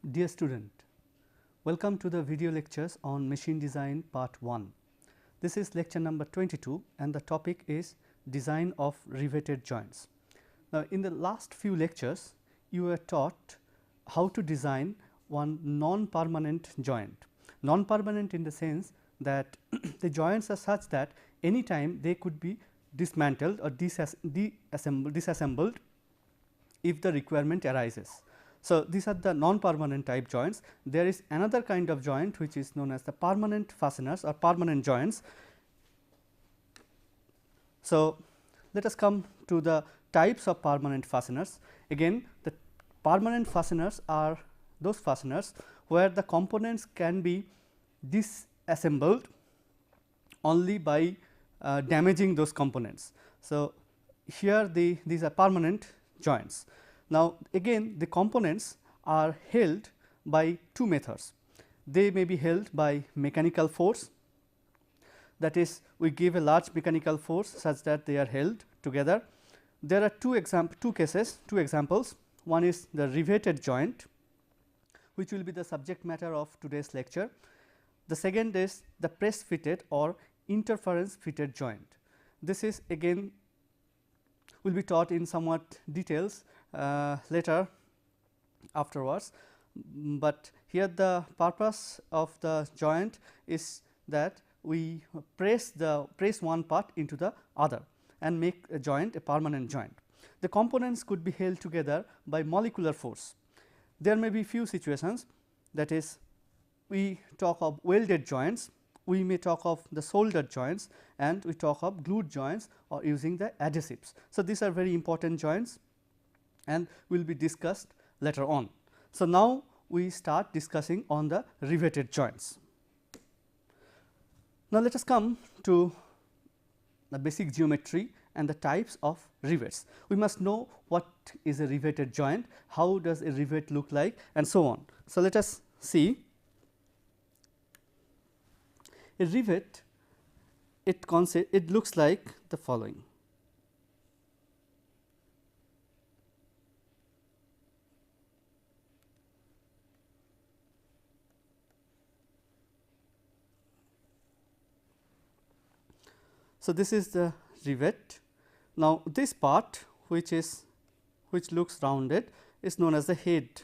Dear student, welcome to the video lectures on machine design part 1. This is lecture number 22 and the topic is design of riveted joints. Now, in the last few lectures you were taught how to design one non-permanent joint. Non-permanent in the sense that the joints are such that anytime they could be dismantled or disassembled if the requirement arises. So, these are the non-permanent type joints. There is another kind of joint which is known as the permanent fasteners or permanent joints. So, let us come to the types of permanent fasteners. Again, the permanent fasteners are those fasteners where the components can be disassembled only by damaging those components. So, here these are permanent joints. Now, again the components are held by two methods. They may be held by mechanical force, that is we give a large mechanical force such that they are held together. There are two examples. One is the riveted joint, which will be the subject matter of today's lecture. The second is the press fitted or interference fitted joint. This is again will be taught in somewhat details later afterwards, but here the purpose of the joint is that we press one part into the other and make a joint a permanent joint. The components could be held together by molecular force. There may be few situations, that is we talk of welded joints, we may talk of the soldered joints, and we talk of glued joints or using the adhesives. So, these are very important joints and will be discussed later on. So, now we start discussing on the riveted joints. Now, let us come to the basic geometry and the types of rivets. We must know what is a riveted joint, how does a rivet look like, and so on. So, let us see. A rivet, it looks like the following. So, this is the rivet. Now, this part which looks rounded is known as the head,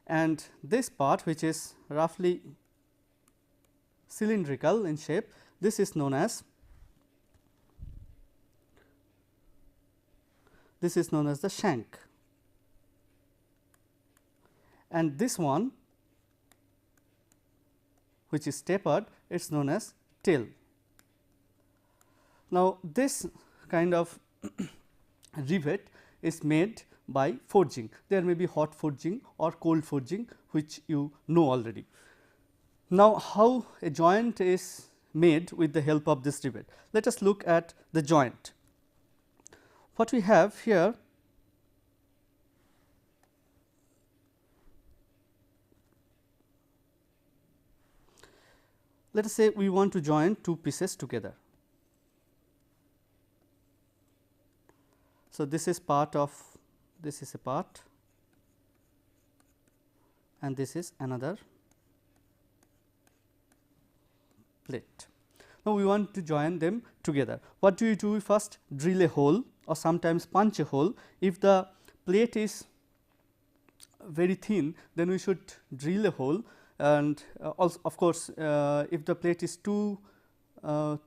and this part which is roughly cylindrical in shape, this is known as the shank, and this one which is tapered, it is known as tail. Now, this kind of rivet is made by forging. There may be hot forging or cold forging, which you know already. Now, how a joint is made with the help of this rivet? Let us look at the joint. What we have here, let us say we want to join two pieces together. So, this is a part and this is another plate. Now, we want to join them together. What do? We first drill a hole or sometimes punch a hole. If the plate is very thin, then we should drill a hole, and also of course, if the plate is too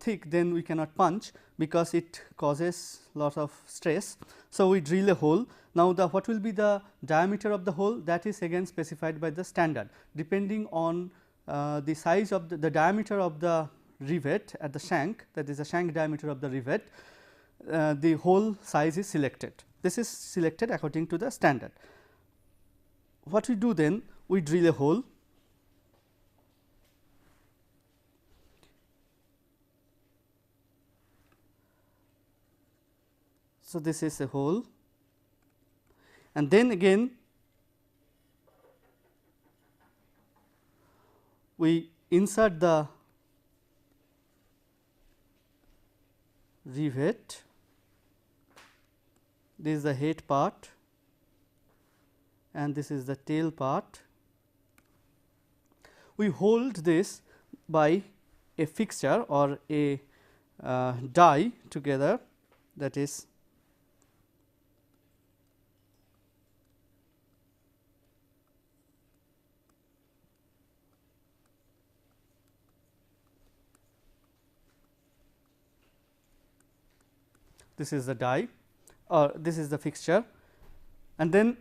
thick, then we cannot punch because it causes lot of stress. So, we drill a hole. Now, what will be the diameter of the hole? That is again specified by the standard, depending on the size of the diameter of the rivet at the shank, that is the shank diameter of the rivet, the hole size is selected. This is selected according to the standard. What we do then? We drill a hole. So, this is a hole, and then again we insert the rivet. This is the head part, and this is the tail part. We hold this by a fixture or a die together, that is this is the die or this is the fixture, and then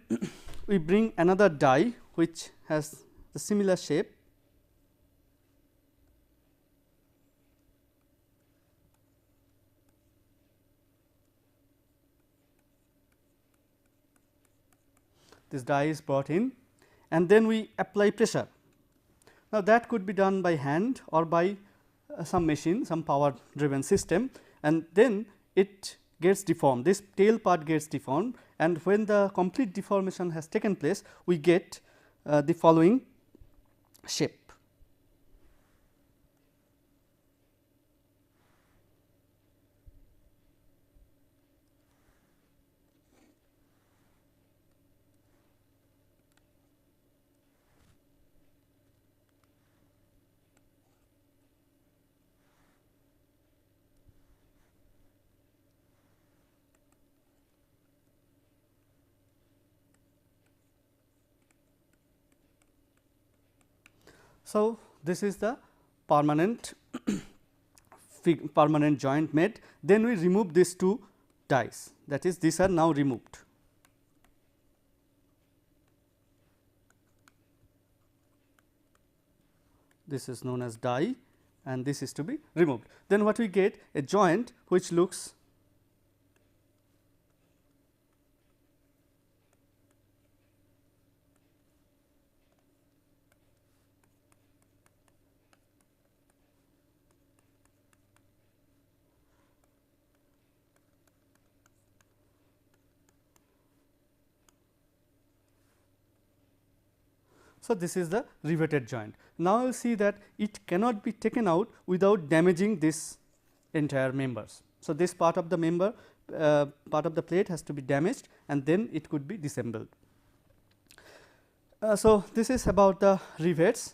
we bring another die which has the similar shape. This die is brought in and then we apply pressure. Now, that could be done by hand or by some machine, some power driven system, and then it gets deformed. This tail part gets deformed, and when the complete deformation has taken place, we get the following shape. So, this is the permanent permanent joint made. Then we remove these two dies, that is these are now removed. This is known as die and this is to be removed. Then what we get, a joint which looks so, this is the riveted joint. Now, you see that it cannot be taken out without damaging this entire members. So, this part of the member part of the plate has to be damaged and then it could be disassembled. So, this is about the rivets.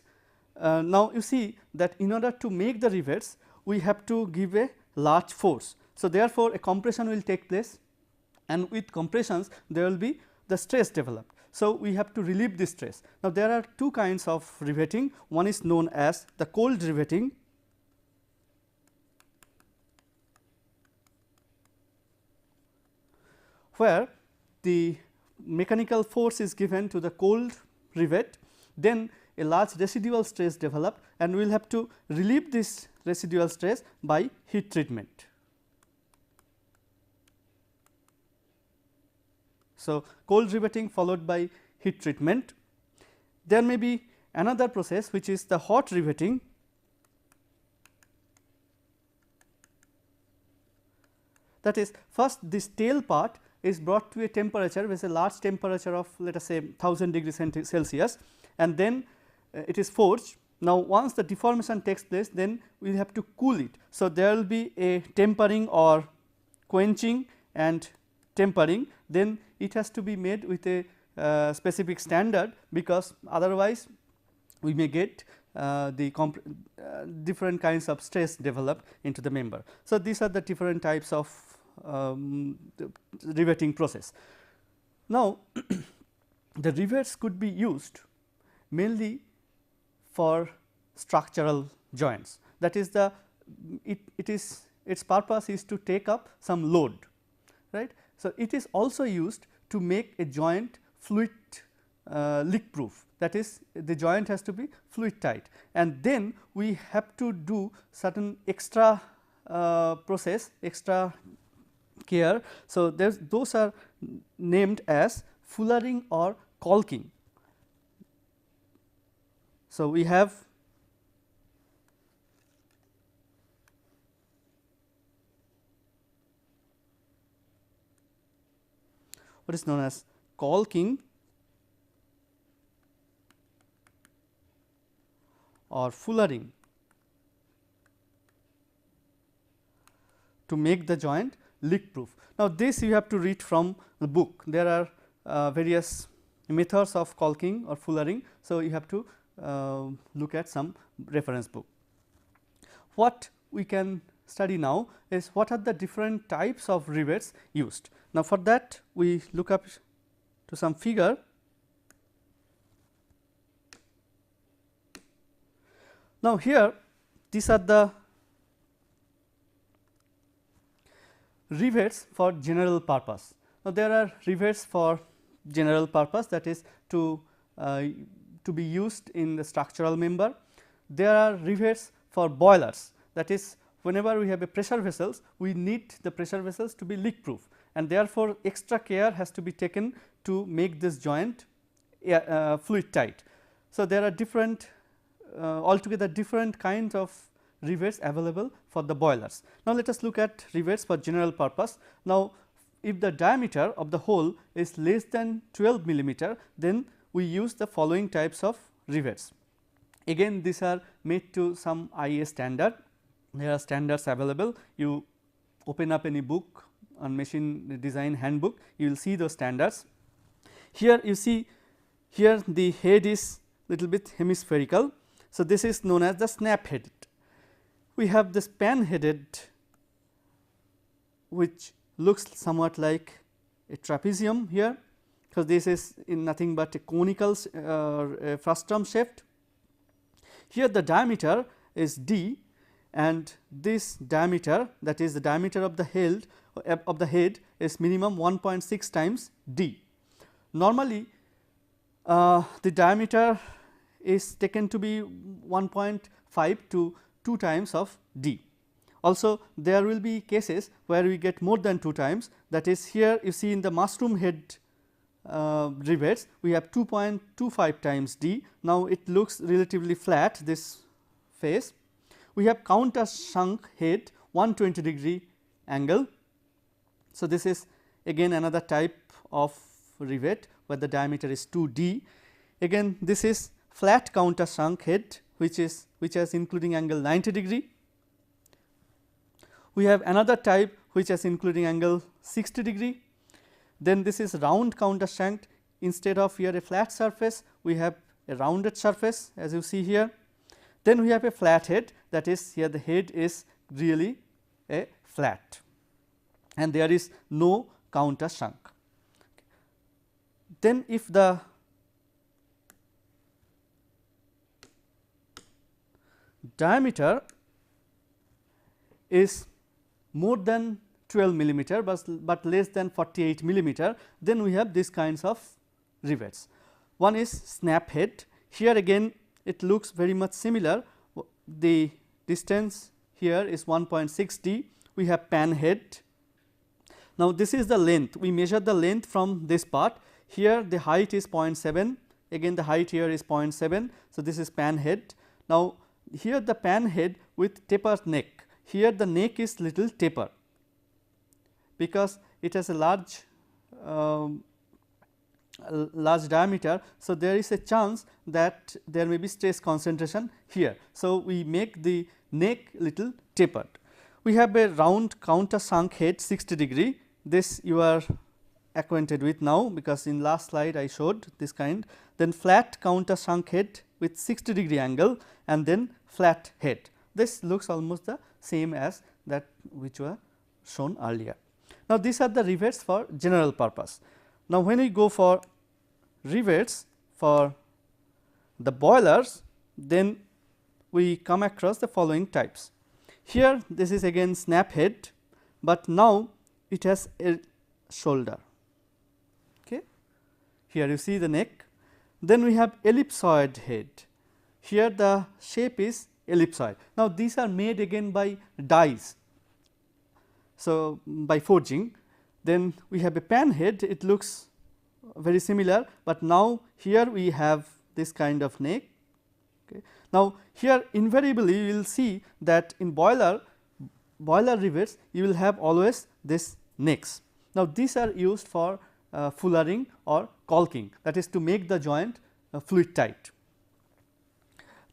Now, you see that in order to make the rivets we have to give a large force. So, therefore, a compression will take place and with compressions there will be the stress developed. So, we have to relieve this stress. Now, there are two kinds of riveting, one is known as the cold riveting, where the mechanical force is given to the cold rivet, then a large residual stress developed and we will have to relieve this residual stress by heat treatment. So, cold riveting followed by heat treatment. There may be another process which is the hot riveting. That is, first this tail part is brought to a temperature with a large temperature of let us say 1000 degrees Celsius and then it is forged. Now, once the deformation takes place, then we will have to cool it. So, there will be a tempering or quenching and tempering, then it has to be made with a specific standard, because otherwise we may get different kinds of stress developed into the member. So, these are the different types of the riveting process. Now, the rivets could be used mainly for structural joints, that is the its purpose is to take up some load, right. So, it is also used to make a joint fluid leak proof, that is the joint has to be fluid tight, and then we have to do certain extra process, extra care. So, those are named as fullering or caulking. So, we have what is known as caulking or fullering to make the joint leak proof. Now, this you have to read from the book. There are various methods of caulking or fullering. So, you have to look at some reference book. What we can study now is what are the different types of rivets used. Now, for that we look up to some figure. Now, here these are the rivets for general purpose. Now, there are rivets for general purpose, that is to be used in the structural member. There are rivets for boilers, that is whenever we have a pressure vessels, we need the pressure vessels to be leak proof, and therefore, extra care has to be taken to make this joint fluid tight. So, there are different altogether different kinds of rivets available for the boilers. Now, let us look at rivets for general purpose. Now, if the diameter of the hole is less than 12 millimeter, then we use the following types of rivets. Again, these are made to some IA standard. There are standards available. You open up any book on machine design handbook, you will see those standards. Here you see, here the head is little bit hemispherical. So, this is known as the snap headed. We have this pan headed, which looks somewhat like a trapezium here, because this is in nothing but a conical frustum shaped. Here the diameter is d, and this diameter, that is the diameter of the head is minimum 1.6 times d. Normally, the diameter is taken to be 1.5 to 2 times of d. Also, there will be cases where we get more than 2 times, that is here you see in the mushroom head rivets we have 2.25 times d. Now, it looks relatively flat, this face. We have counter sunk head 120 degree angle. So, this is again another type of rivet where the diameter is 2 d. Again, this is flat counter sunk head, which has including angle 90 degree. We have another type which has including angle 60 degree. Then this is round counter sunk. Instead of here a flat surface, we have a rounded surface as you see here. Then we have a flat head, that is here the head is really a flat, and there is no counter sunk. Then if the diameter is more than 12 millimeter, but less than 48 millimeter, then we have these kinds of rivets. One is snap head. Here again it looks very much similar. The distance here is 1.6 d. We have pan head. Now, this is the length. We measure the length from this part. Here the height is 0.7. Again the height here is 0.7. So, this is pan head. Now, here the pan head with tapered neck. Here the neck is little taper, because it has a large diameter. So, there is a chance that there may be stress concentration here. So, we make the neck little tapered. We have a round counter sunk head 60 degree. This you are acquainted with now, because in last slide I showed this kind. Then flat counter sunk head with 60 degree angle, and then flat head. This looks almost the same as that which were shown earlier. Now, these are the rivets for general purpose. Now, when we go for rivets for the boilers, then we come across the following types. Here this is again snap head, but now it has a shoulder. Okay. Here you see the neck. Then we have ellipsoid head. Here the shape is ellipsoid. Now, these are made again by dies. So, by forging. Then we have a pan head, it looks very similar, but now here we have this kind of neck. Okay. Now, here invariably you will see that in boiler rivets you will have always this necks. Now, these are used for fullering or caulking, that is to make the joint fluid tight.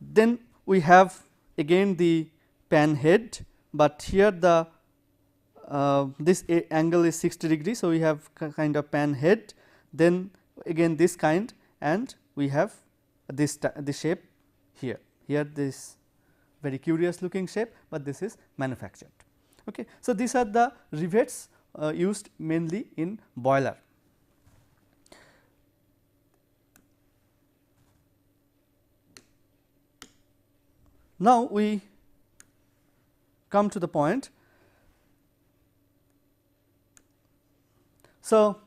Then we have again the pan head, but here the this angle is 60 degree. So, we have kind of pan head. Then again this kind, and we have this shape here. Here this very curious looking shape, but this is manufactured. Okay. So, these are the rivets used mainly in boiler. Now, we come to the point. So,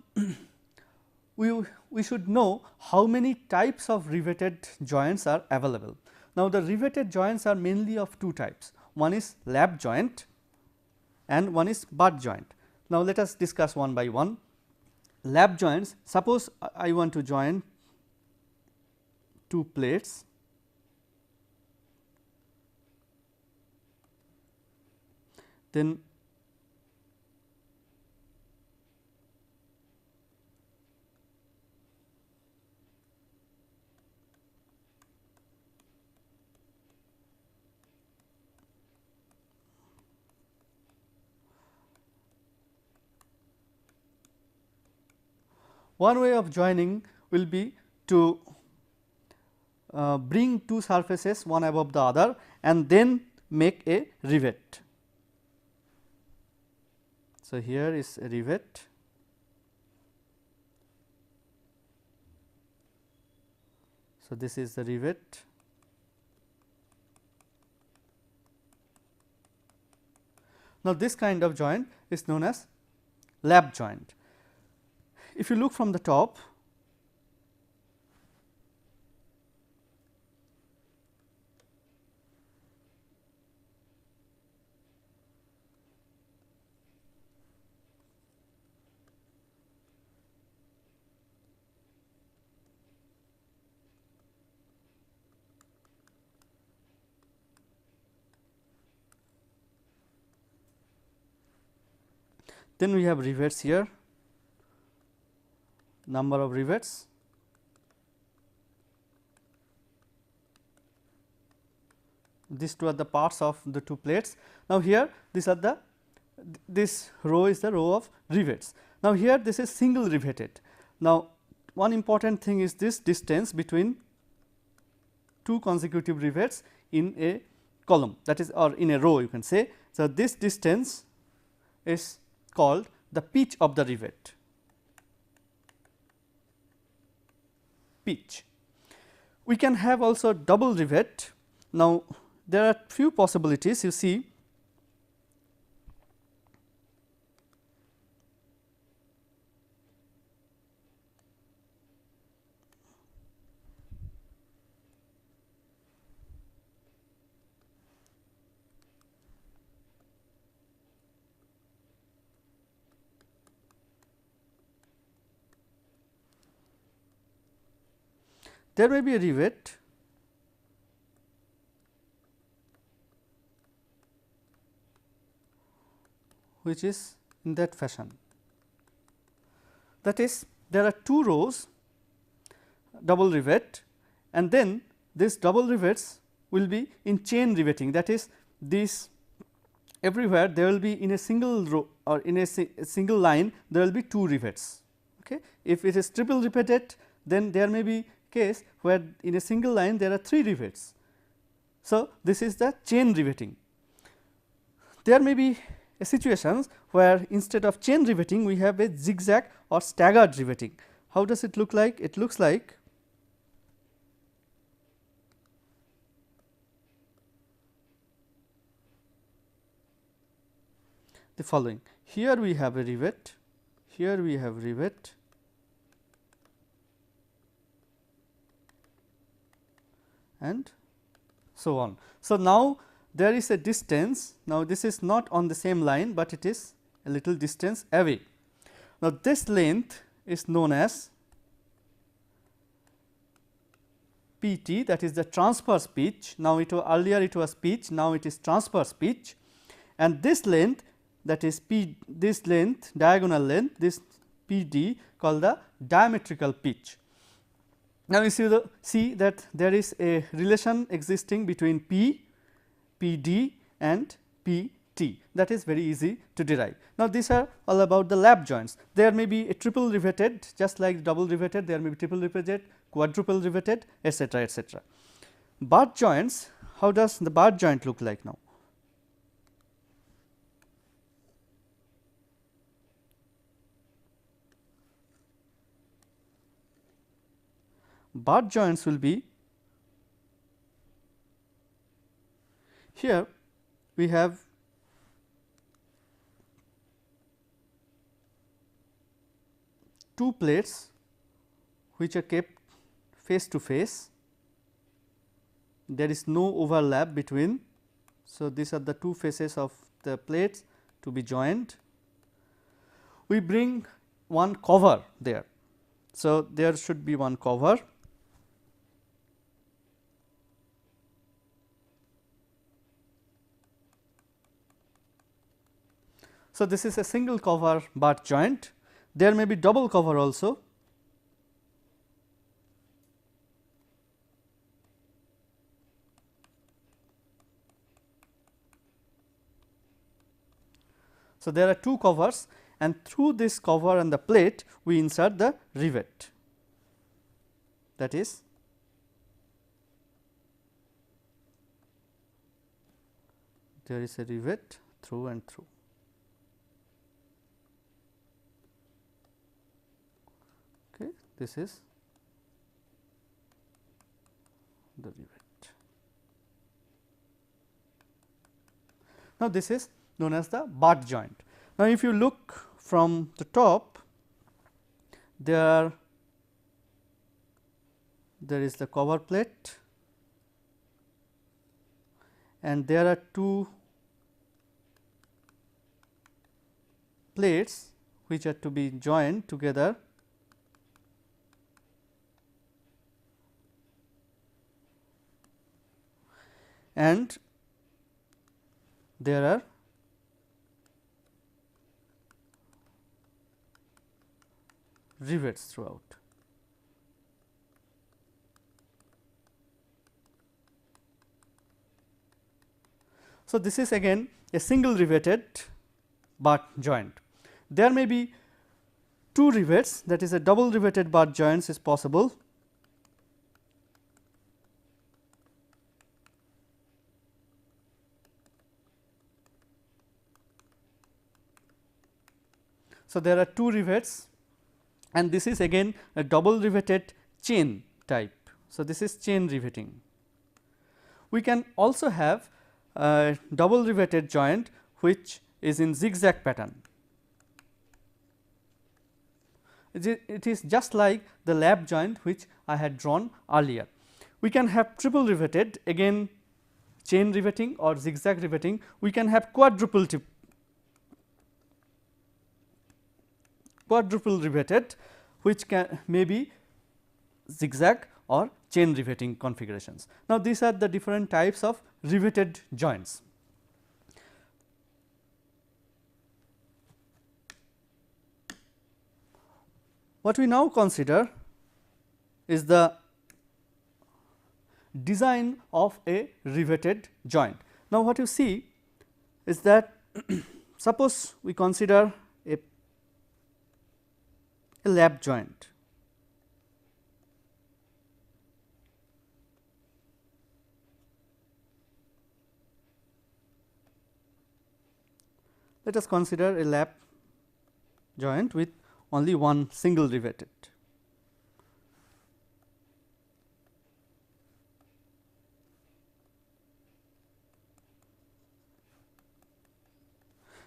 we should know how many types of riveted joints are available. Now, the riveted joints are mainly of two types. One is lap joint and one is butt joint. Now, let us discuss one by one. Lap joints, suppose I want to join two plates. Then one way of joining will be to bring two surfaces one above the other and then make a rivet. So, here is a rivet. So, this is the rivet. Now, this kind of joint is known as lap joint. If you look from the top, then we have rivets here, number of rivets. These two are the parts of the two plates. Now, here these are the, this row is the row of rivets. Now, here this is single riveted. Now, one important thing is this distance between two consecutive rivets in a column, that is, or in a row you can say. So, this distance is called the pitch of the rivet. Pitch. We can have also double rivet. Now, there are few possibilities. You see, there may be a rivet which is in that fashion. That is, there are two rows double rivet, and then this double rivets will be in chain riveting, that is, this everywhere there will be in a single row or in a single line there will be two rivets. Okay. If it is triple riveted, then there may be case where in a single line there are three rivets. So, this is the chain riveting. There may be situations where instead of chain riveting we have a zigzag or staggered riveting. How does it look like? It looks like the following. Here we have a rivet, here we have rivet, and so on. So, now there is a distance. Now, this is not on the same line, but it is a little distance away. Now, this length is known as PT, that is the transverse pitch. Now, it was earlier it was pitch, now it is transverse pitch, and this length, that is P, this length, diagonal length, this PD called the diametrical pitch. Now, you see that there is a relation existing between P, PD and P T, that is very easy to derive. Now, these are all about the lap joints. There may be a triple riveted, just like double riveted, there may be triple riveted, quadruple riveted, etc., etc. Bar joints, how does the bar joint look like now? Bar joints will be, here we have two plates which are kept face to face, there is no overlap between. So, these are the two faces of the plates to be joined. We bring one cover there. So, there should be one cover. So, this is a single cover bar joint. There may be double cover also. So, there are two covers, and through this cover and the plate we insert the rivet, that is there is a rivet through and through. Okay, this is the rivet. Now, this is known as the bar joint. Now, if you look from the top, there is the cover plate, and there are two plates which are to be joined together, and there are rivets throughout. So, this is again a single riveted bar joint. There may be two rivets, that is a double riveted bar joints is possible. So, there are two rivets, and this is again a double riveted chain type. So, this is chain riveting. We can also have a double riveted joint which is in zigzag pattern. It is just like the lap joint which I had drawn earlier. We can have triple riveted, again chain riveting or zigzag riveting. We can have quadruple riveted, which may be zigzag or chain riveting configurations. Now, these are the different types of riveted joints. What we now consider is the design of a riveted joint. Now, what you see is that suppose we consider a lap joint. Let us consider a lap joint with only one single riveted.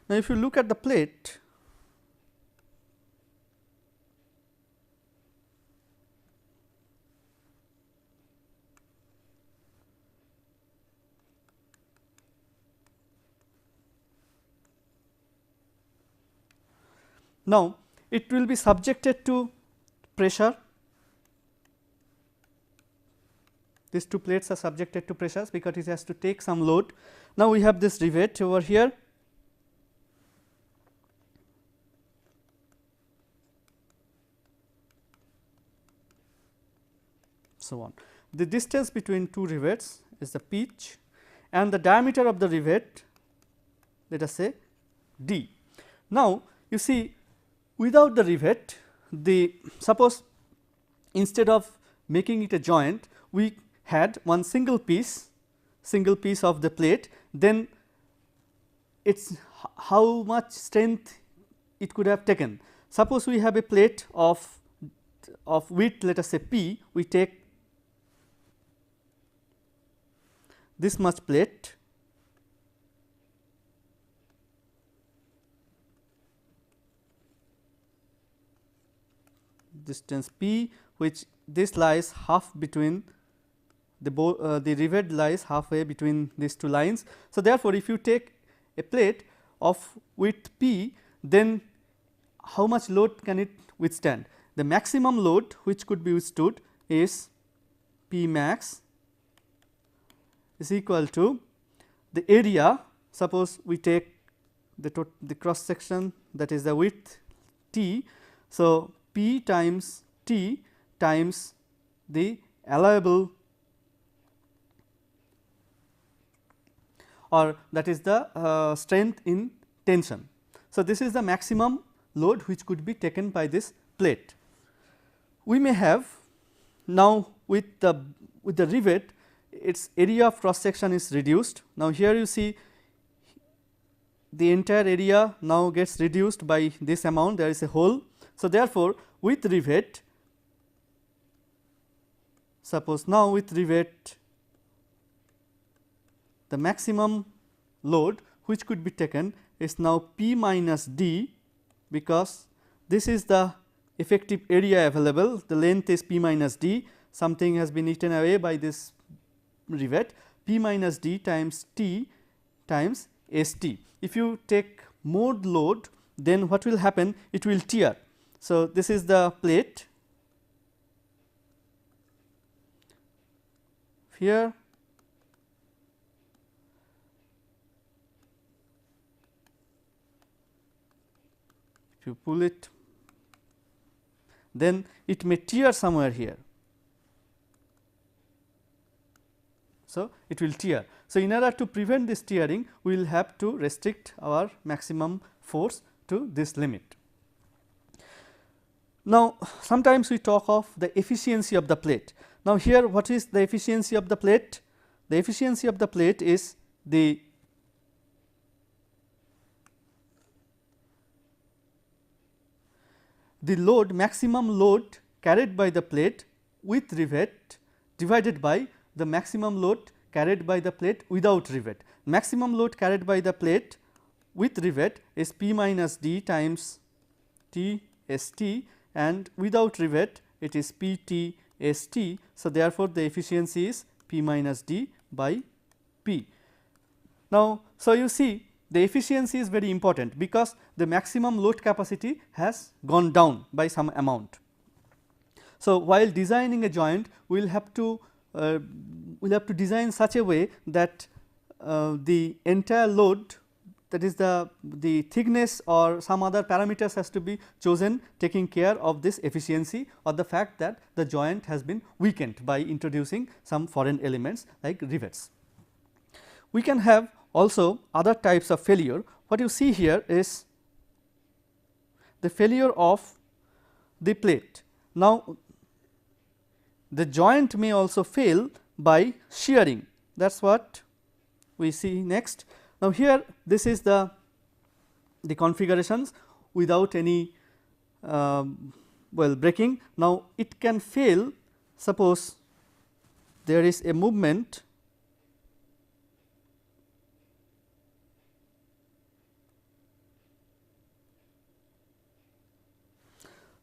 Now, if you look at the plate, now it will be subjected to pressure. These two plates are subjected to pressures because it has to take some load. Now, we have this rivet over here. So on. The distance between two rivets is the pitch, and the diameter of the rivet let us say D. Now, you see without the rivet, the suppose instead of making it a joint, we had one single piece of the plate, then it's how much strength it could have taken. Suppose we have a plate of width, let us say P, we take this much plate, distance P, which this lies half between the rivet lies halfway between these two lines. So, therefore, if you take a plate of width P, then how much load can it withstand? The maximum load which could be withstood is P max is equal to the area. Suppose we take the cross section, that is the width T. So, P times T times the allowable, or that is the strength in tension. So, this is the maximum load which could be taken by this plate. We may have now with the rivet, its area of cross section is reduced. Now, here you see the entire area now gets reduced by this amount, there is a hole. So, therefore, with rivet, suppose now with rivet, the maximum load which could be taken is now P minus D, because this is the effective area available, the length is P minus D, something has been eaten away by this rivet, P minus D times T times S T. If you take more load, then what will happen? It will tear. So, this is the plate here, if you pull it, then it may tear somewhere here. So, it will tear. So, in order to prevent this tearing, we will have to restrict our maximum force to this limit. Now, sometimes we talk of the efficiency of the plate. Now, here what is the efficiency of the plate? The efficiency of the plate is the load, maximum load carried by the plate with rivet divided by the maximum load carried by the plate without rivet. Maximum load carried by the plate with rivet is P minus D times T S T, and without rivet it is P T S T. So, therefore, the efficiency is P minus D by P. Now, so you see the efficiency is very important, because the maximum load capacity has gone down by some amount. So, while designing a joint, we will have to design such a way that the entire load, that is the thickness or some other parameters has to be chosen, taking care of this efficiency or the fact that the joint has been weakened by introducing some foreign elements like rivets. We can have also other types of failure. What you see here is the failure of the plate. Now, the joint may also fail by shearing, that is what we see next. Now, here this is the configurations without any breaking. Now, it can fail, suppose there is a movement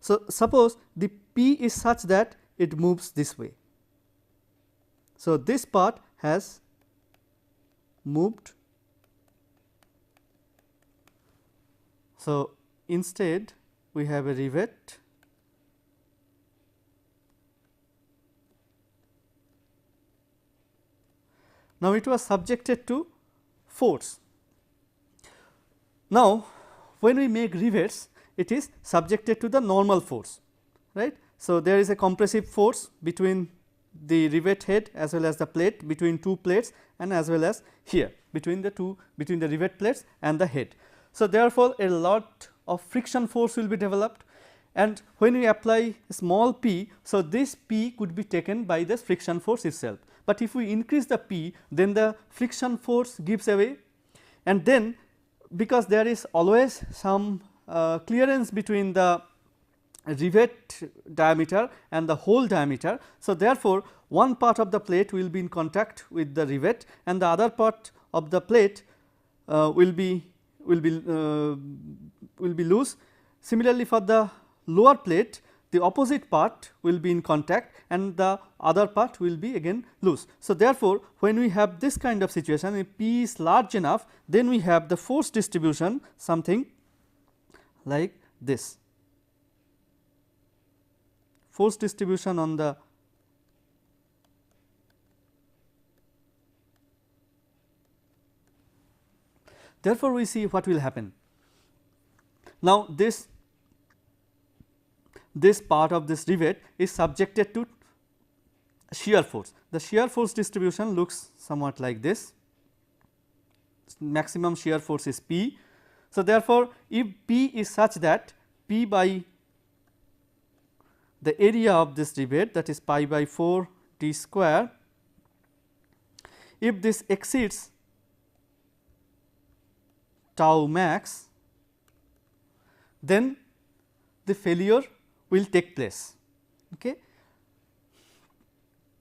So, suppose the P is such that it moves this way. So, this part has moved. So, instead we have a rivet . Now, it was subjected to force. Now, when we make rivets, it is subjected to the normal force, right. So, there is a compressive force between the rivet head as well as the plate between two plates, and as well as here between the rivet plates and the head. So, therefore, a lot of friction force will be developed, and when we apply small p, so this p could be taken by this friction force itself, but if we increase the p, then the friction force gives away, and then because there is always some clearance between the rivet diameter and the hole diameter. So, therefore, one part of the plate will be in contact with the rivet and the other part of the plate will be loose. Similarly, for the lower plate, the opposite part will be in contact and the other part will be again loose. So, therefore, when we have this kind of situation, if P is large enough, then we have the force distribution something like this. Force distribution on the therefore, we see what will happen. Now, this part of this rivet is subjected to shear force. The shear force distribution looks somewhat like this, maximum shear force is P. So, therefore, if P is such that P by the area of this rivet, that is pi by 4 d square, if this exceeds tau max, then the failure will take place. Okay.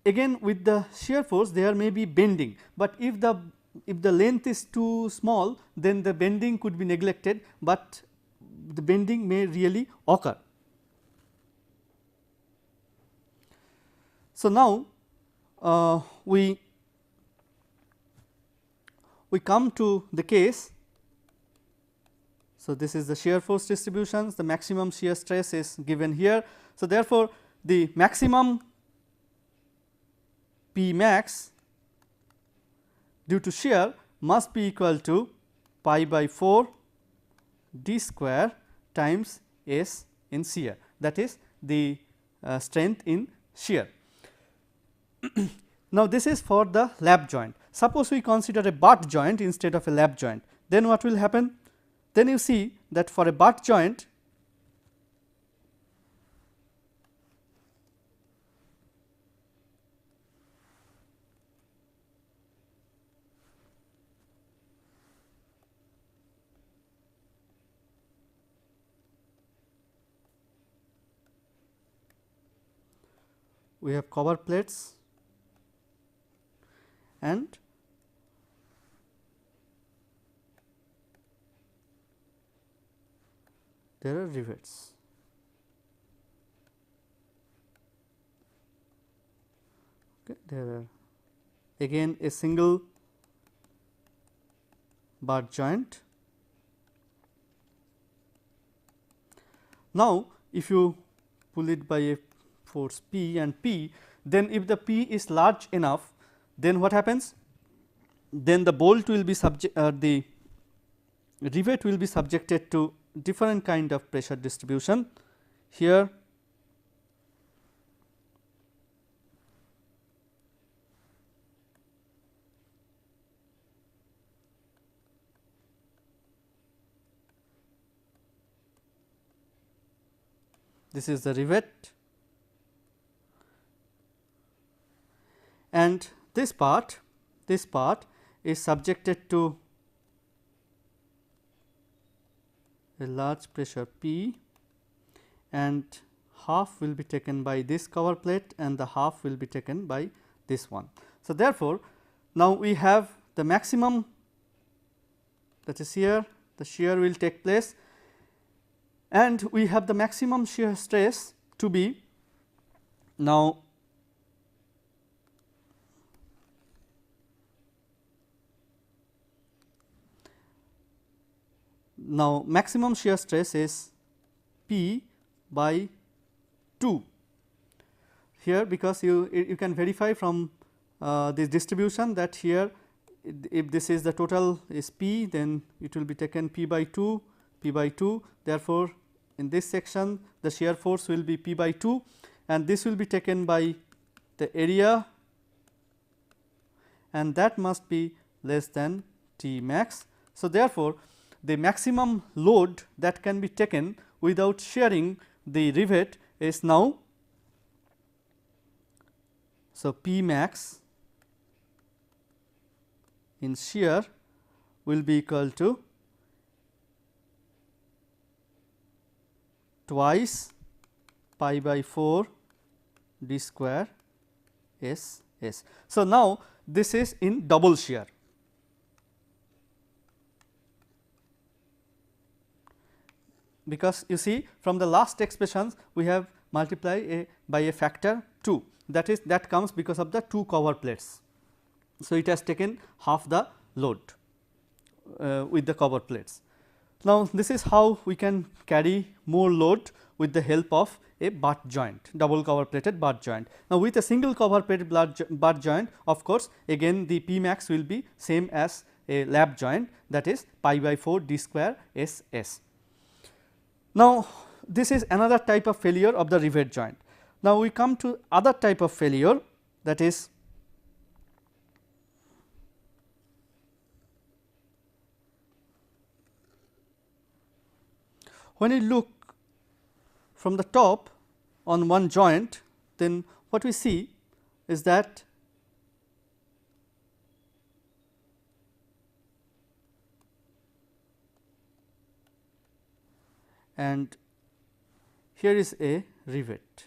Again, with the shear force there may be bending, but if the length is too small, then the bending could be neglected, but the bending may really occur. So, now we come to the case. So, this is the shear force distributions, the maximum shear stress is given here. So, therefore, the maximum P max due to shear must be equal to pi by 4 d square times S in shear, that is the strength in shear. Now, this is for the lap joint. Suppose we consider a butt joint instead of a lap joint, then what will happen? Then you see that for a butt joint, we have cover plates and there are rivets. Okay. There are again a single butt joint. Now, if you pull it by a force P and P, then if the P is large enough, then what happens? Then the bolt will be the rivet will be subjected to different kind of pressure distribution. Here this is the rivet, and this part is subjected to a large pressure P, and half will be taken by this cover plate and the half will be taken by this one. So, therefore, now we have the maximum, that is here the shear will take place, and we have the maximum shear stress to be now maximum shear stress is P by 2 here, because you can verify from this distribution that here if this is the total is P, then it will be taken P by 2 P by 2. Therefore, in this section the shear force will be P by 2 and this will be taken by the area, and that must be less than T max. So, therefore, the maximum load that can be taken without shearing the rivet is now, so P max in shear will be equal to twice pi by 4 d square S S. So, now this is in double shear. Because you see from the last expressions we have multiplied by a factor 2, that comes because of the 2 cover plates. So, it has taken half the load with the cover plates. Now, this is how we can carry more load with the help of a butt joint, double cover plated butt joint. Now, with a single cover plated butt joint, of course, again the P max will be same as a lap joint, that is pi by 4 d square S S. Now, this is another type of failure of the rivet joint. Now, we come to other type of failure, that is when you look from the top on one joint, then what we see is that and here is a rivet.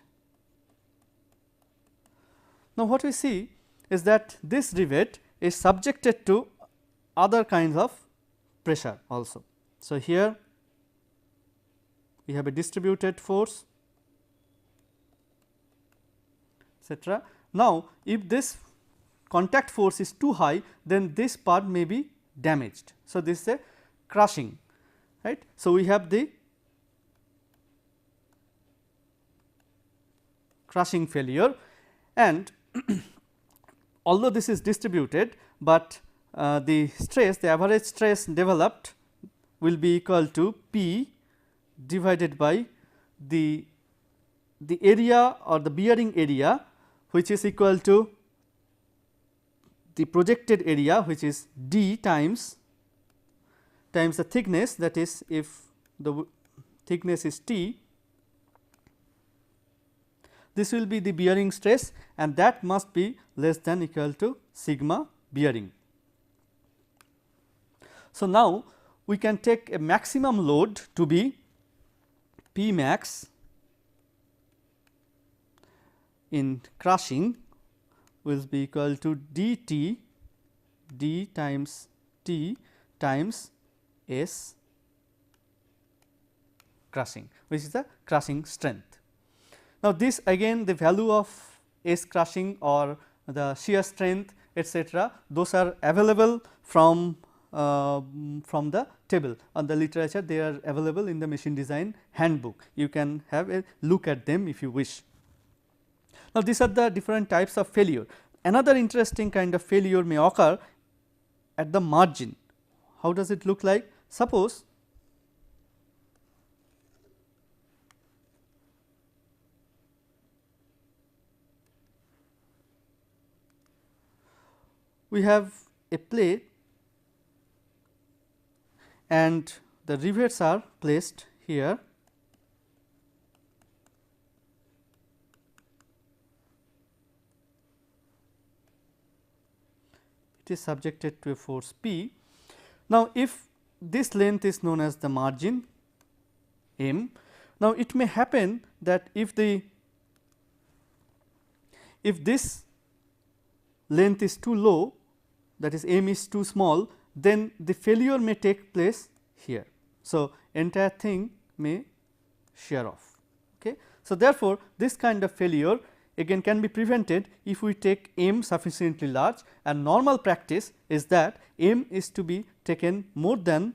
Now, what we see is that this rivet is subjected to other kinds of pressure also. So, here we have a distributed force, etc. Now, if this contact force is too high, then this part may be damaged. So, this is a crushing, right. So, we have the crushing failure, and although this is distributed, but the stress, the average stress developed will be equal to P divided by the area or the bearing area, which is equal to the projected area, which is d times the thickness, that is if the thickness is T, this will be the bearing stress, and that must be less than equal to sigma bearing. So, now we can take a maximum load to be P max in crushing will be equal to d T d times T times S crushing, which is the crushing strength. Now, this again the value of S crushing or the shear strength, etc., those are available from the table on the literature. They are available in the machine design handbook. You can have a look at them if you wish. Now, these are the different types of failure. Another interesting kind of failure may occur at the margin. How does it look like? Suppose we have a plate and the rivets are placed here. It is subjected to a force P. Now, if this length is known as the margin M, now it may happen that if this length is too low, that is M is too small, then the failure may take place here. So, entire thing may shear off. Okay. So, therefore, this kind of failure again can be prevented if we take M sufficiently large, and normal practice is that M is to be taken more than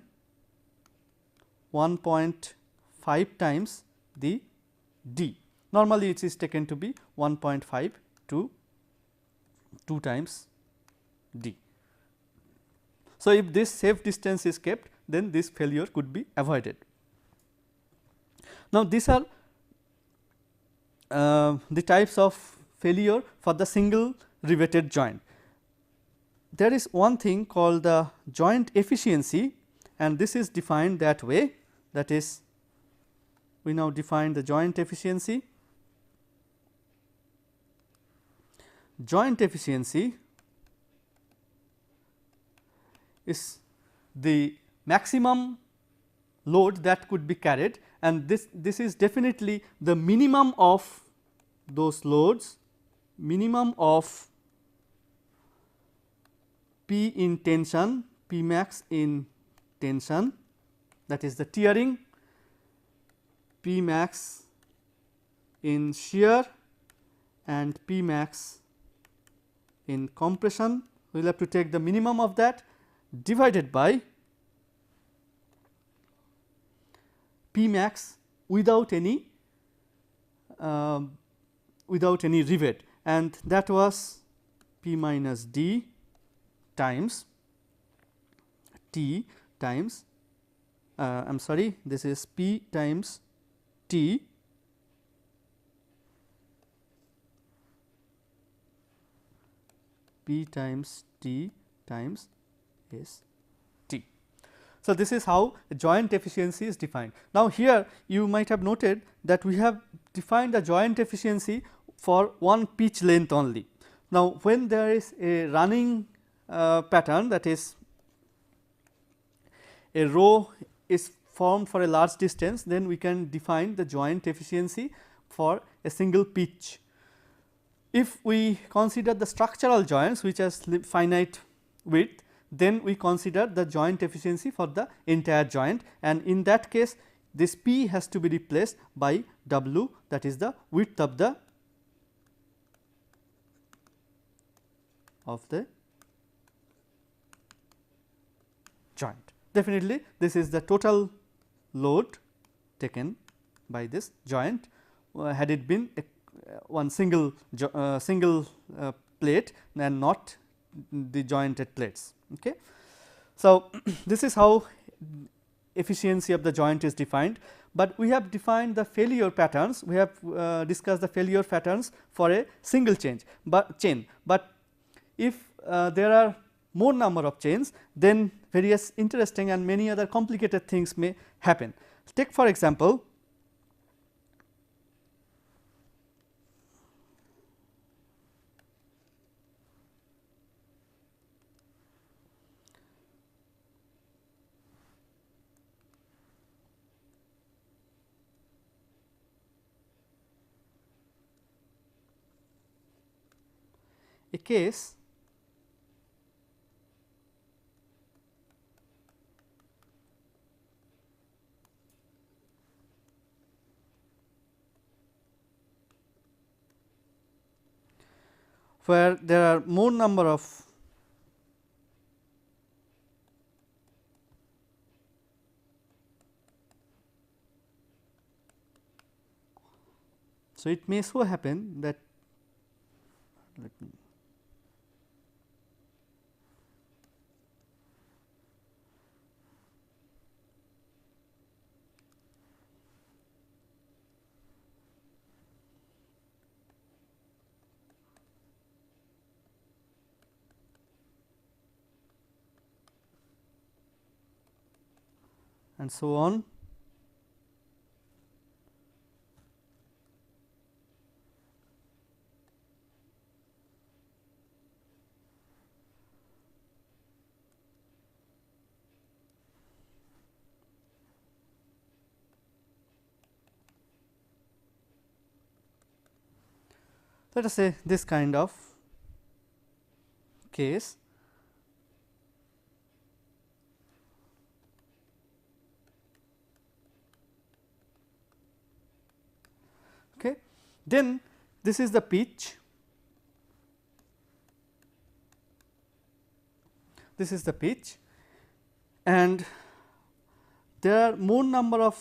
1.5 times the D. Normally, it is taken to be 1.5 to 2 times D. So, if this safe distance is kept, then this failure could be avoided. Now, these are the types of failure for the single riveted joint. There is one thing called the joint efficiency, and this is defined that way, that is, we now define the joint efficiency. Joint efficiency is the maximum load that could be carried, and this is definitely the minimum of those loads, minimum of P in tension, P max in tension, that is the tearing, P max in shear and P max in compression. We will have to take the minimum of that divided by P max without any rivet, and that was P minus D times T times I am sorry, this is P times T P times T times S T. So, this is how joint efficiency is defined. Now, here you might have noted that we have defined the joint efficiency for one pitch length only. Now, when there is a running pattern, that is a row is formed for a large distance, then we can define the joint efficiency for a single pitch. If we consider the structural joints which has finite width, then we consider the joint efficiency for the entire joint, and in that case this P has to be replaced by W, that is the width of the joint. Definitely this is the total load taken by this joint, had it been one single plate and not the jointed plates. Okay. So, this is how efficiency of the joint is defined, but we have defined the failure patterns. We have discussed the failure patterns for a single chain, but if there are more number of chains, then various interesting and many other complicated things may happen. Take for example, a case where there are more number of so it may so happen that let me and so on. Let us say this kind of case. Okay. Then this is the pitch, this is the pitch, and there are more number of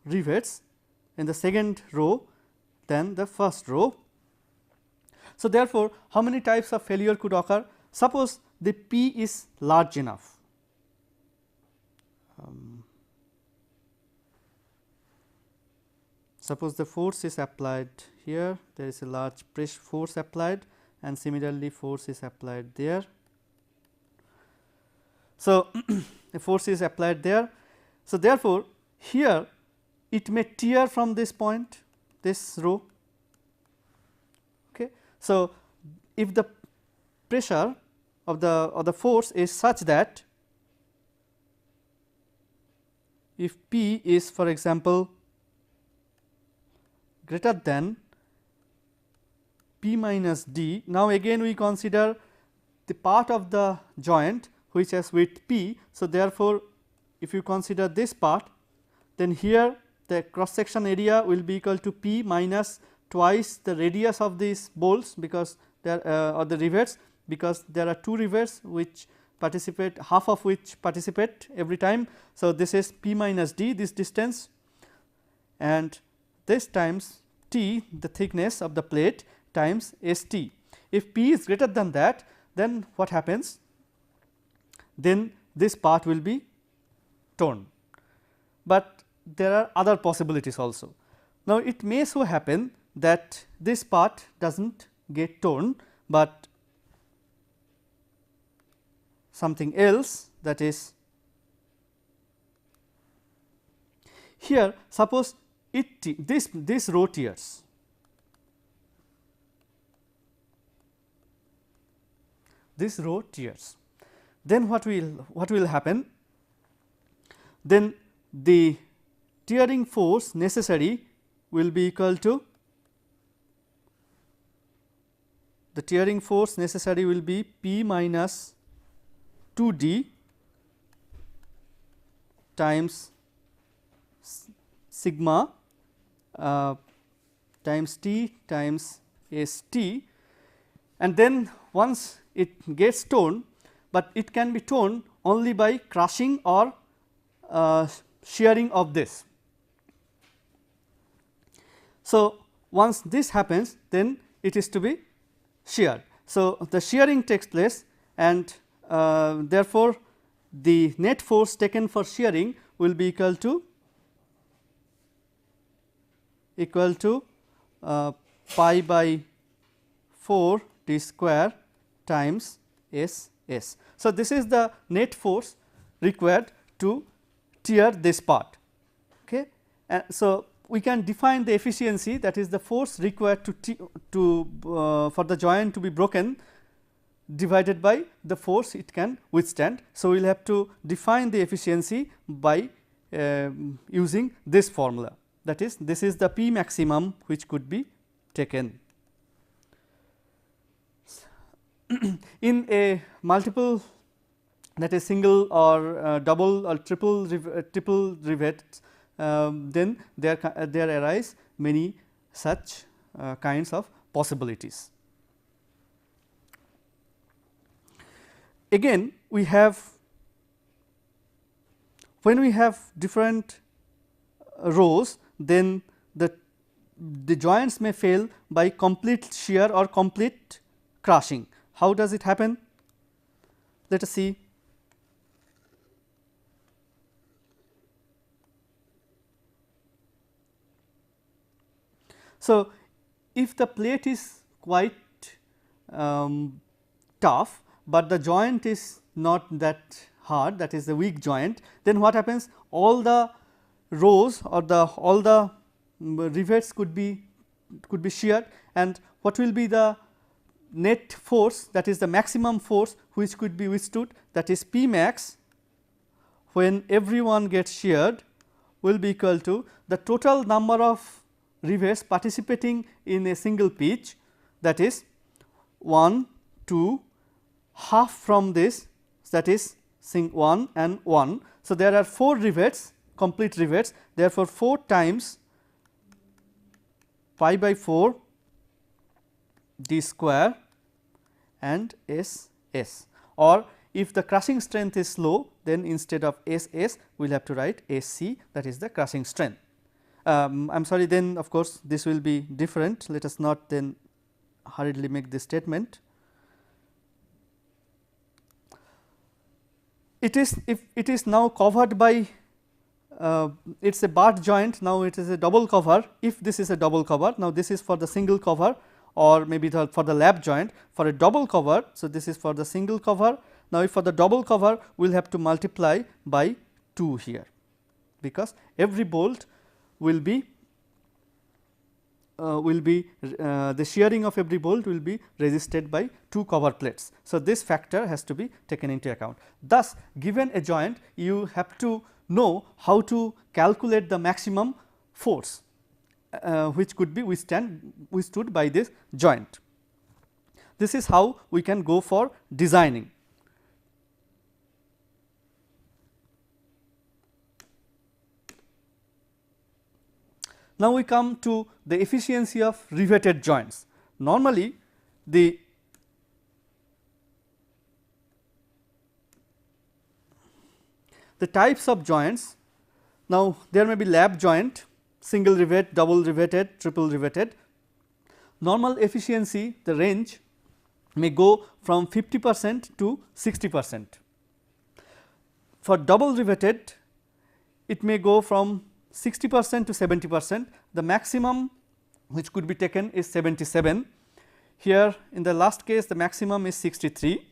rivets in the second row than the first row. So, therefore, how many types of failure could occur? Suppose the P is large enough, suppose the force is applied here, there is a large force applied and similarly force is applied there. So, a force is applied there. So, therefore, here it may tear from this point, this row. Okay. So, if the pressure of the force is such that if P is, for example, greater than P minus D, now again we consider the part of the joint which has width P. So, therefore, if you consider this part, then here the cross section area will be equal to P minus twice the radius of these bolts, because there or the rivets, because there are 2 rivets which participate, half of which participate every time. So, this is P minus D, this distance, and this times T, the thickness of the plate, times S T. If P is greater than that, then what happens? Then this part will be torn, but there are other possibilities also. Now, it may so happen that this part does not get torn, but something else, that is here suppose this row tears, this row tears, then what will happen? Then the tearing force necessary will be equal to, the tearing force necessary will be P minus 2D times sigma times T times S T, and then once it gets torn, but it can be torn only by crushing or shearing of this. So, once this happens, then it is to be sheared. So, the shearing takes place, and therefore, the net force taken for shearing will be equal to pi by 4 d square times S S. So, this is the net force required to tear this part. Okay. So, we can define the efficiency, that is the force required for the joint to be broken divided by the force it can withstand. So, we will have to define the efficiency by using this formula, that is, this is the P maximum which could be taken. In a multiple, that is single or double or triple rivets, then there arise many such kinds of possibilities. Again, we have, when we have different rows, then the joints may fail by complete shear or complete crushing. How does it happen? Let us see. So, if the plate is quite tough, but the joint is not that hard, that is the weak joint, then what happens? All the rows or all the rivets could be sheared, and what will be the net force, that is the maximum force which could be withstood, that is P max when everyone gets sheared will be equal to the total number of rivets participating in a single pitch, that is 1, 2, half from this, that is 1 and 1. So, there are 4 rivets, complete rivets, therefore, 4 times pi by 4 d square and S S, or if the crushing strength is low, then instead of S S we will have to write S C, that is the crushing strength. I am sorry, then of course, this will be different, let us not then hurriedly make this statement. It is, if it is now covered by it is a barred joint, now it is a double cover. If this is a double cover, now this is for the single cover or maybe for the lap joint for a double cover. So, this is for the single cover. Now, if for the double cover we will have to multiply by 2 here, because every bolt will be the shearing of every bolt will be resisted by 2 cover plates. So, this factor has to be taken into account. Thus, given a joint, you have to know how to calculate the maximum force which could be withstood by this joint. This is how we can go for designing. Now, we come to the efficiency of riveted joints. Normally, the types of joints, now there may be lap joint, single rivet, double riveted, triple riveted. Normal efficiency, the range may go from 50% to 60%. For double riveted, it may go from 60% to 70%, the maximum which could be taken is 77. Here in the last case the maximum is 63.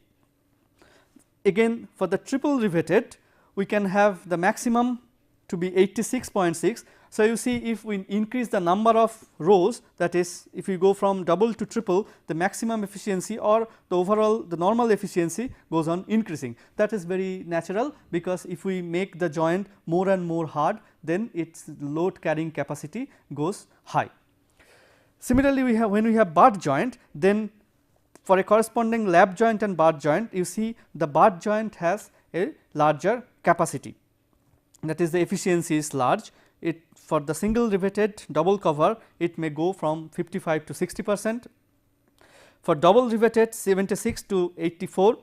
Again for the triple riveted, we can have the maximum to be 86.6. So, you see if we increase the number of rows, that is if we go from double to triple, the maximum efficiency or the overall the normal efficiency goes on increasing. That is very natural, because if we make the joint more and more hard, then its load carrying capacity goes high. Similarly, we have when we have barred joint, then for a corresponding lap joint and barred joint, you see the barred joint has a larger capacity, that is the efficiency is large. It for the single riveted double cover, it may go from 55 to 60%, for double riveted 76 to 84,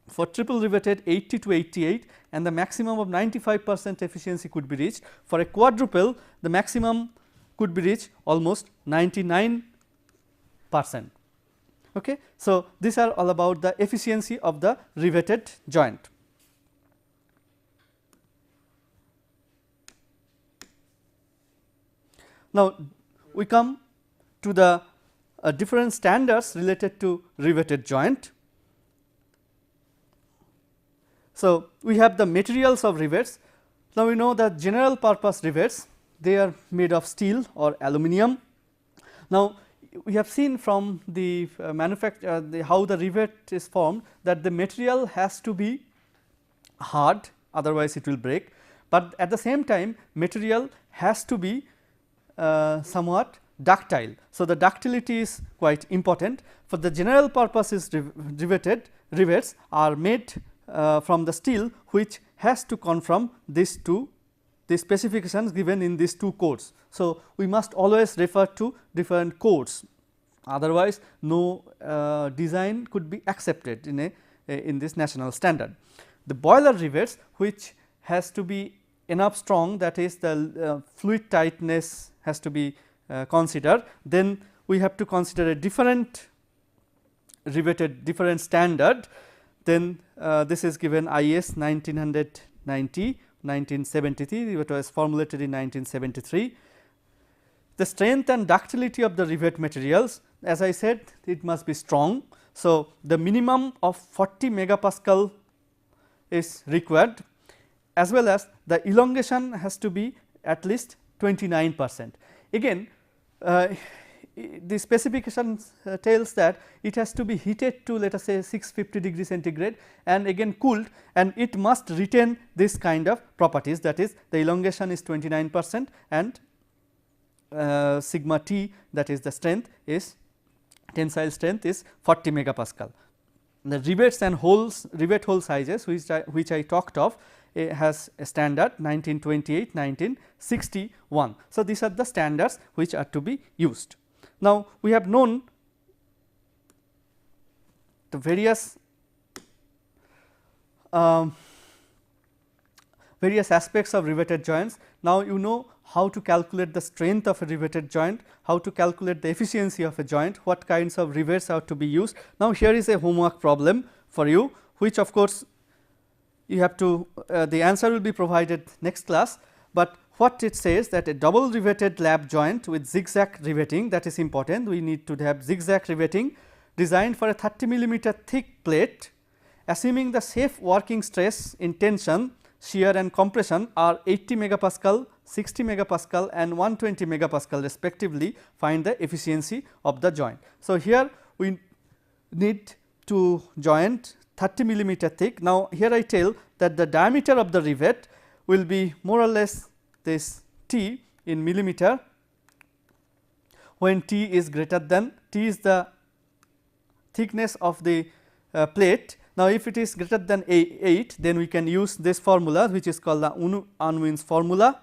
for triple riveted 80 to 88, and the maximum of 95% efficiency could be reached. For a quadruple, the maximum could be reached almost 99%. Okay. So, these are all about the efficiency of the riveted joint. Now, we come to the different standards related to riveted joint. So, we have the materials of rivets. Now, we know that general purpose rivets, they are made of steel or aluminum. Now, we have seen from the manufacture how the rivet is formed, that the material has to be hard, otherwise it will break, but at the same time material has to be somewhat ductile. So, the ductility is quite important. For the general purposes rivets are made from the steel, which has to conform these two the specifications given in these two codes. So, we must always refer to different codes, otherwise no design could be accepted in this national standard. The boiler rivets, which has to be enough strong, that is the fluid tightness has to be considered. Then we have to consider a different standard. Then this is given IS 1990 1973, it was formulated in 1973. The strength and ductility of the rivet materials, as I said, it must be strong. So, the minimum of 40 megapascal is required, as well as the elongation has to be at least 29%. Again, the specification tells that it has to be heated to, let us say, 650 degree centigrade and again cooled, and it must retain this kind of properties, that is the elongation is 29% and sigma t, that is the strength, is tensile strength is 40 megapascal. The rivets and rivet hole sizes which I talked of has a standard 1928 1961. So, these are the standards which are to be used. Now, we have known the various aspects of riveted joints. Now, you know how to calculate the strength of a riveted joint, how to calculate the efficiency of a joint, what kinds of rivets are to be used. Now, here is a homework problem for you, which of course, you have to the answer will be provided next class, but what it says that a double riveted lap joint with zigzag riveting, that is important, we need to have zigzag riveting designed for a 30 millimeter thick plate, assuming the safe working stress in tension, shear and compression are 80 megapascal, 60 megapascal and 120 megapascal respectively, find the efficiency of the joint. So, here we need to joint 30 millimeter thick. Now, here I tell that the diameter of the rivet will be more or less this T in millimeter, when T is greater than, T is the thickness of the plate. Now, if it is greater than 8, then we can use this formula, which is called the Unwin's formula.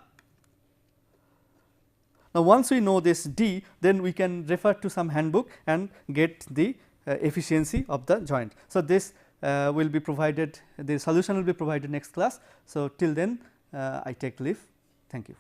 Now, once we know this D, then we can refer to some handbook and get the efficiency of the joint. So, this will be provided, the solution will be provided next class. So, till then I take leave. Thank you.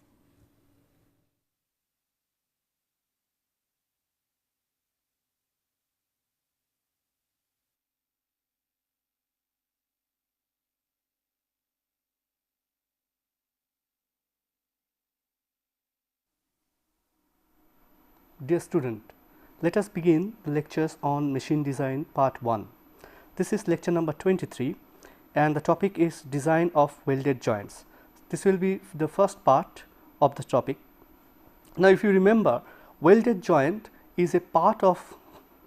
Dear student, let us begin the lectures on machine design part 1. This is lecture number 23 and the topic is design of welded joints. This will be the first part of the topic. Now, if you remember, welded joint is a part of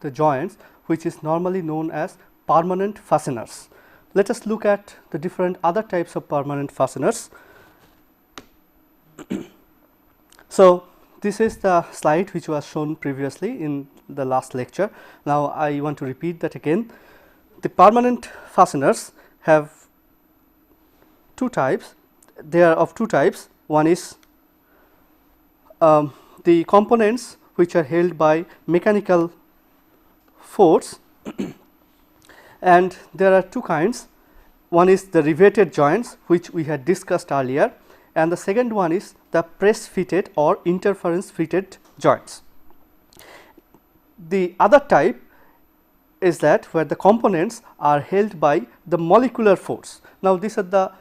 the joints which is normally known as permanent fasteners. Let us look at the different other types of permanent fasteners. So, this is the slide which was shown previously in the last lecture. Now, I want to repeat that again. The permanent fasteners have two types. They are of two types. One is the components which are held by mechanical force and there are two kinds. One is the riveted joints, which we had discussed earlier, and the second one is the press fitted or interference fitted joints. The other type is that where the components are held by the molecular force. Now, these are the